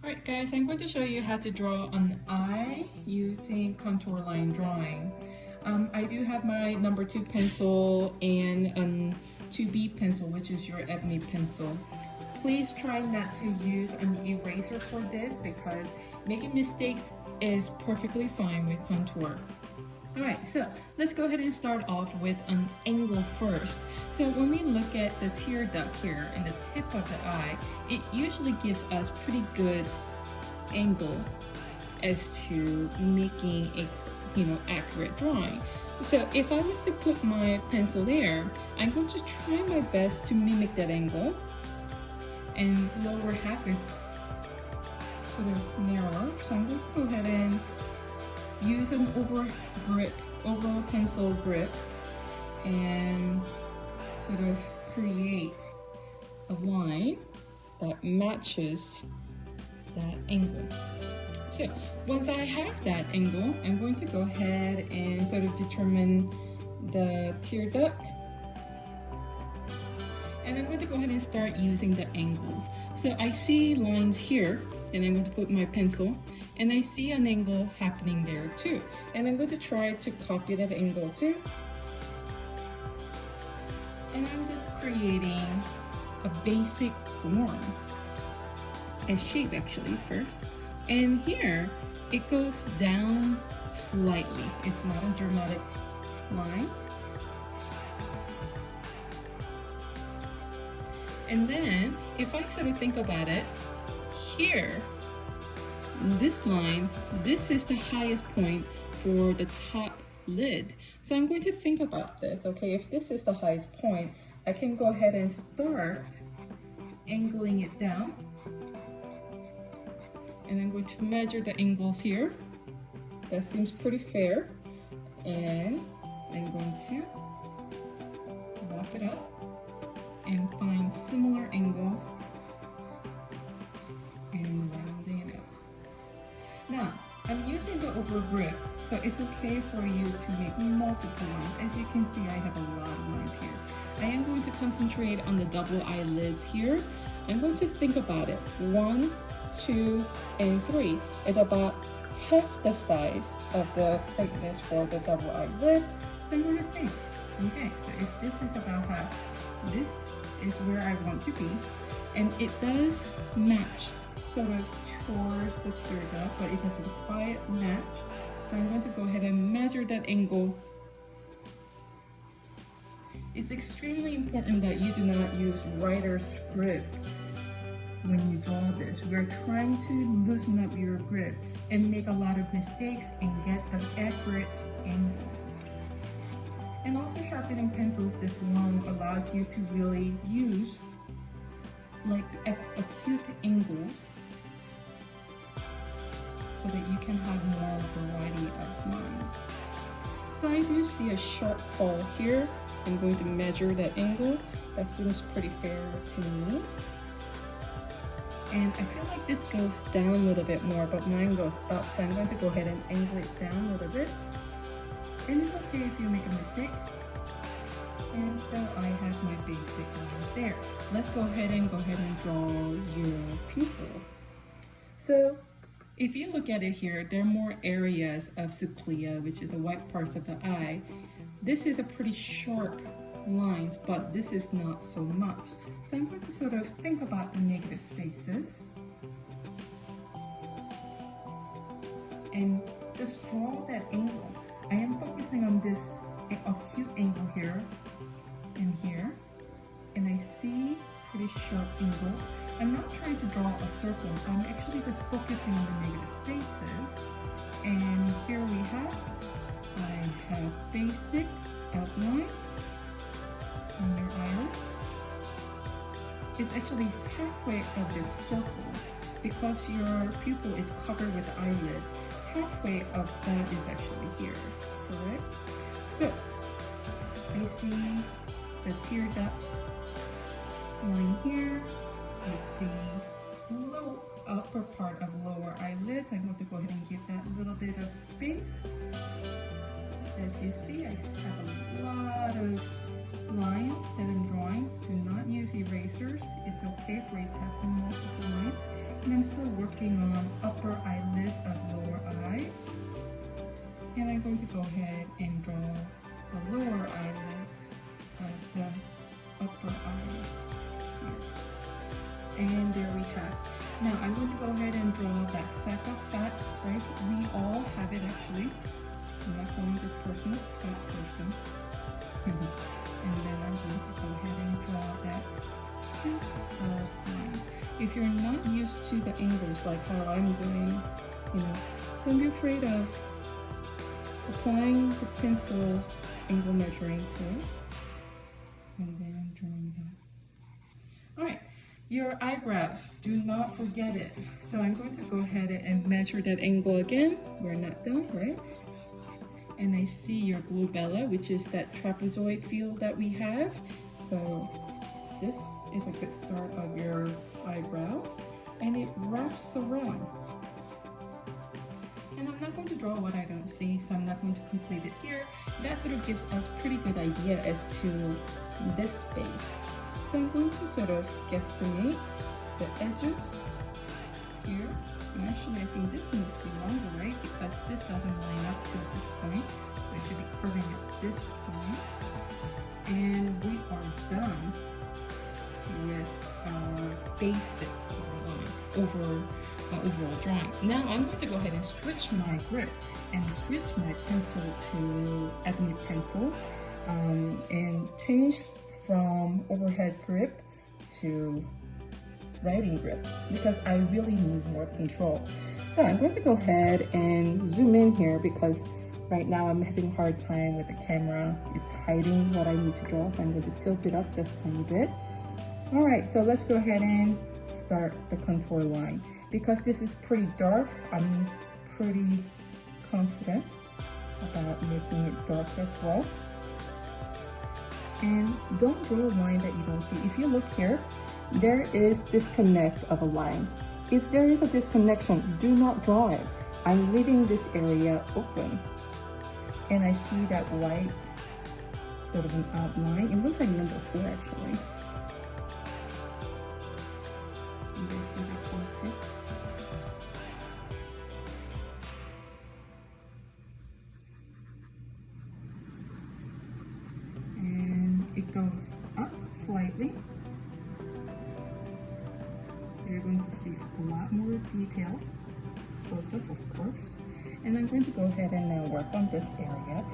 Alright guys, I'm going to show you how to draw an eye using contour line drawing. I do have my number 2 pencil and a 2B pencil, which is your ebony pencil. Please try not to use an eraser for this because making mistakes is perfectly fine with contour. Alright, so let's go ahead and start off with an angle first. So when we look at the tear duct here and the tip of the eye, it usually gives us pretty good angle as to making a accurate drawing. So if I was to put my pencil there, I'm going to try my best to mimic that angle, and lower half is sort of narrower. So I'm going to go ahead and use an over pencil grip and sort of create a line that matches that angle. So once I have that angle, I'm going to go ahead and sort of determine the tear duct. And I'm going to go ahead and start using the angles. So I see lines here, and I'm going to put my pencil, and I see an angle happening there too. And I'm going to try to copy that angle too. And I'm just creating a basic form, a shape actually first. And here, it goes down slightly. It's not a dramatic line. And then, if I sort of think about it, here, this line, this is the highest point for the top lid. So I'm going to think about this, okay? If this is the highest point, I can go ahead and start angling it down. And I'm going to measure the angles here. That seems pretty fair. And I'm going to wrap it up and find similar angles and rounding it out. Now, I'm using the over grip, so it's okay for you to make multiple lines. As you can see, I have a lot of lines here. I am going to concentrate on the double eyelids here. I'm going to think about it. 1, 2, and 3 is about half the size of the thickness for the double eyelid. So I'm going to think, okay, so if this is about half, this is where I want to be, and it does match sort of towards the tear duct, but it doesn't quite match. So I'm going to go ahead and measure that angle. It's extremely important that you do not use writer's grip when you draw this. We're trying to loosen up your grip and make a lot of mistakes and get the accurate angles. And also sharpening pencils this long allows you to really use like acute angles so that you can have more variety of lines. So I do see a sharp fall here. I'm going to measure that angle. That seems pretty fair to me. And I feel like this goes down a little bit more, but mine goes up. So I'm going to go ahead and angle it down a little bit. And it's okay if you make a mistake. And so I have my basic lines there. Let's go ahead and draw your pupil. So if you look at it here, there are more areas of subclea, which is the white parts of the eye. This is a pretty sharp lines, but this is not so much. So I'm going to sort of think about the negative spaces and just draw that angle. I am focusing on this acute angle here and here, and I see pretty sharp angles. I'm not trying to draw a circle. I'm actually just focusing on the negative spaces. And here I have basic outline on your iris. It's actually halfway of this circle because your pupil is covered with eyelids. Halfway of that is actually here, correct? So I see the tear duct line here. I see low upper part of lower eyelids. I'm going to go ahead and give that a little bit of space. As you see, I have a lot of lines that I'm drawing. Do not use erasers. It's okay for you to have multiple lines. And I'm still working on upper eyelids of lower eye. And I'm going to go ahead and draw the lower eyelids of the upper eye here. And there we have. Now I'm going to go ahead and draw that sack of fat, right? We all have it actually. I'm not calling this person fat person. And then I'm going to go ahead and draw that piece of lines. If you're not used to the angles like how I'm doing, don't be afraid of applying the pencil angle measuring tool and then drawing that. All right, your eyebrows, do not forget it. So I'm going to go ahead and measure that angle again. We're not done, right? And I see your glabella, which is that trapezoid feel that we have. So this is a good start of your eyebrows, and it wraps around. And I'm not going to draw what I don't see, so I'm not going to complete it here. That sort of gives us pretty good idea as to this space. So I'm going to sort of guesstimate the edges here. And actually, I think this needs to be longer, right? Because this doesn't line up to this point. I should be curving it this time. And we are done with our basic overall drawing. Now I'm going to go ahead and switch my grip and switch my pencil to Ebony pencil and change from overhead grip to writing grip because I really need more control. So I'm going to go ahead and zoom in here because right now I'm having a hard time with the camera. It's hiding what I need to draw, so I'm going to tilt it up just a tiny bit. All right, so let's go ahead and start the contour line. Because this is pretty dark, I'm pretty confident about making it dark as well. And don't draw a line that you don't see. If you look here, there is disconnect of a line. If there is a disconnection, do not draw it. I'm leaving this area open. And I see that white sort of an outline. It looks like number 4 actually. You guys see that 4 too? And it goes up slightly. You're going to see a lot more details, close up of course. And I'm going to go ahead and now work on this area.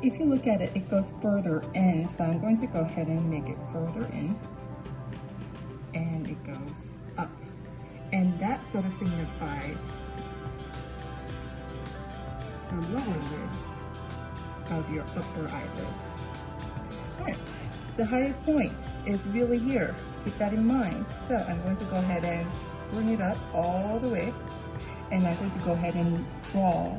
If you look at it, it goes further in, so I'm going to go ahead and make it further in. And it goes up. And that sort of signifies the lower lid of your upper eyelids. All right, the highest point is really here. Keep that in mind. So I'm going to go ahead and bring it up all the way. And I'm going to go ahead and draw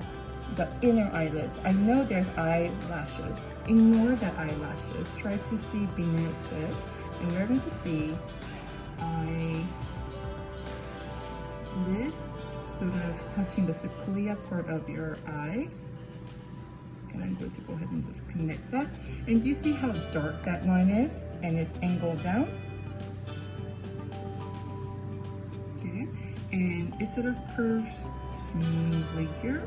the inner eyelids. I know there's eyelashes. Ignore the eyelashes. Try to see beneath it. And we're going to see eyelid sort of touching the sclera part of your eye. And I'm going to go ahead and just connect that. And do you see how dark that line is? And it's angled down. Okay. And it sort of curves smoothly here.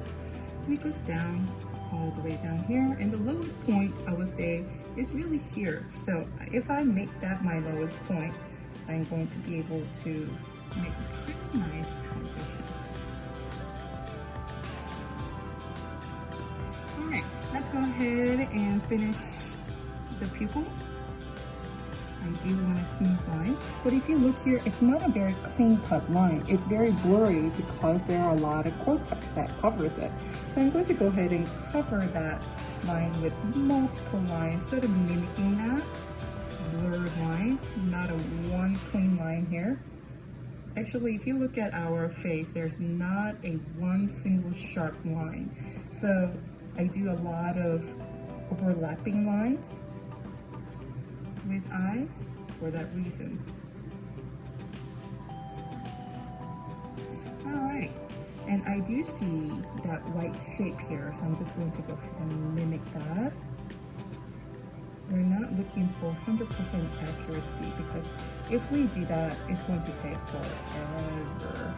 And it goes down all the way down here. And the lowest point, I would say, is really here. So if I make that my lowest point, I'm going to be able to make a pretty nice transition. All right, let's go ahead and finish the pupil. I do want a smooth line, but if you look here, it's not a very clean-cut line. It's very blurry because there are a lot of cortex that covers it. So I'm going to go ahead and cover that line with multiple lines, sort of mimicking that blurred line, not a one clean line here. Actually, if you look at our face, there's not a one single sharp line. So I do a lot of overlapping lines with eyes for that reason. All right, and I do see that white shape here, so I'm just going to go ahead and mimic that. We're not looking for 100% accuracy because if we do that, it's going to take forever.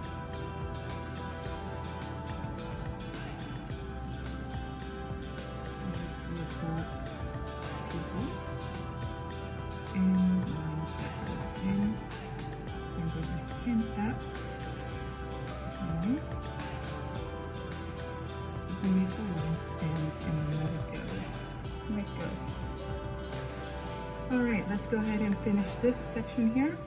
and tap lines. Just make the lines ends and let it go. Let go. Alright, let's go ahead and finish this section here.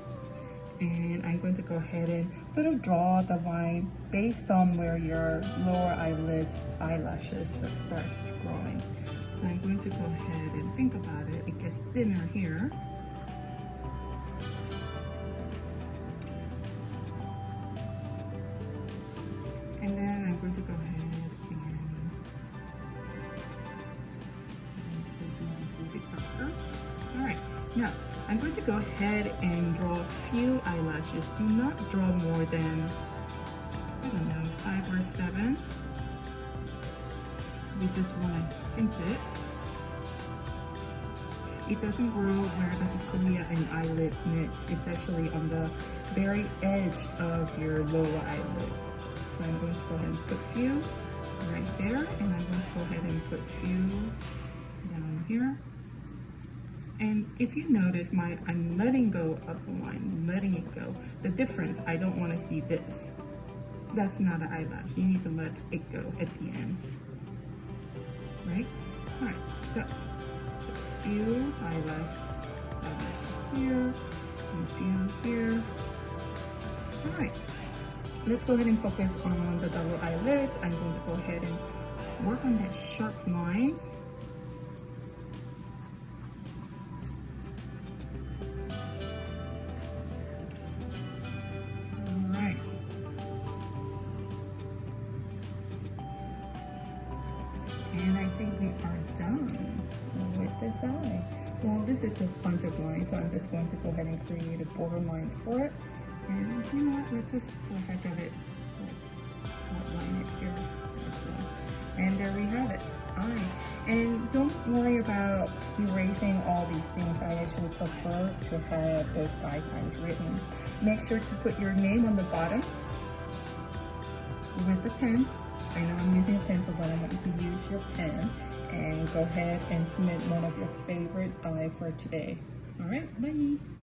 And I'm going to go ahead and sort of draw the line based on where your lower eyelids eyelashes starts growing. So I'm going to go ahead and think about it. It gets thinner here. And then I'm going to go ahead and this one is a little bit darker. Alright, now I'm going to go ahead and draw a few eyelashes. Do not draw more than, I don't know, 5 or 7. We just want to pinch it. It doesn't grow where the succulia and eyelid meets. It's actually on the very edge of your lower eyelids. So I'm going to go ahead and put a few right there, and I'm going to go ahead and put a few down here. And if you notice, I'm letting go of the line, letting it go. The difference, I don't want to see this. That's not an eyelash. You need to let it go at the end. Right? Alright, so just a few eyelashes here, and a few here. Alright, let's go ahead and focus on the double eyelids. I'm going to go ahead and work on that sharp lines. And I think we are done with this eye. Well, this is just a bunch of lines, so I'm just going to go ahead and create a border lines for it. And you know what, let's just, for the heck of it, let's outline it here as well. And there we have it, eye. And don't worry about erasing all these things. I actually prefer to have those guidelines written. Make sure to put your name on the bottom with the pen. I know I'm using a pencil, but I want you to use your pen and go ahead and submit one of your favorite eye for today. All right, bye.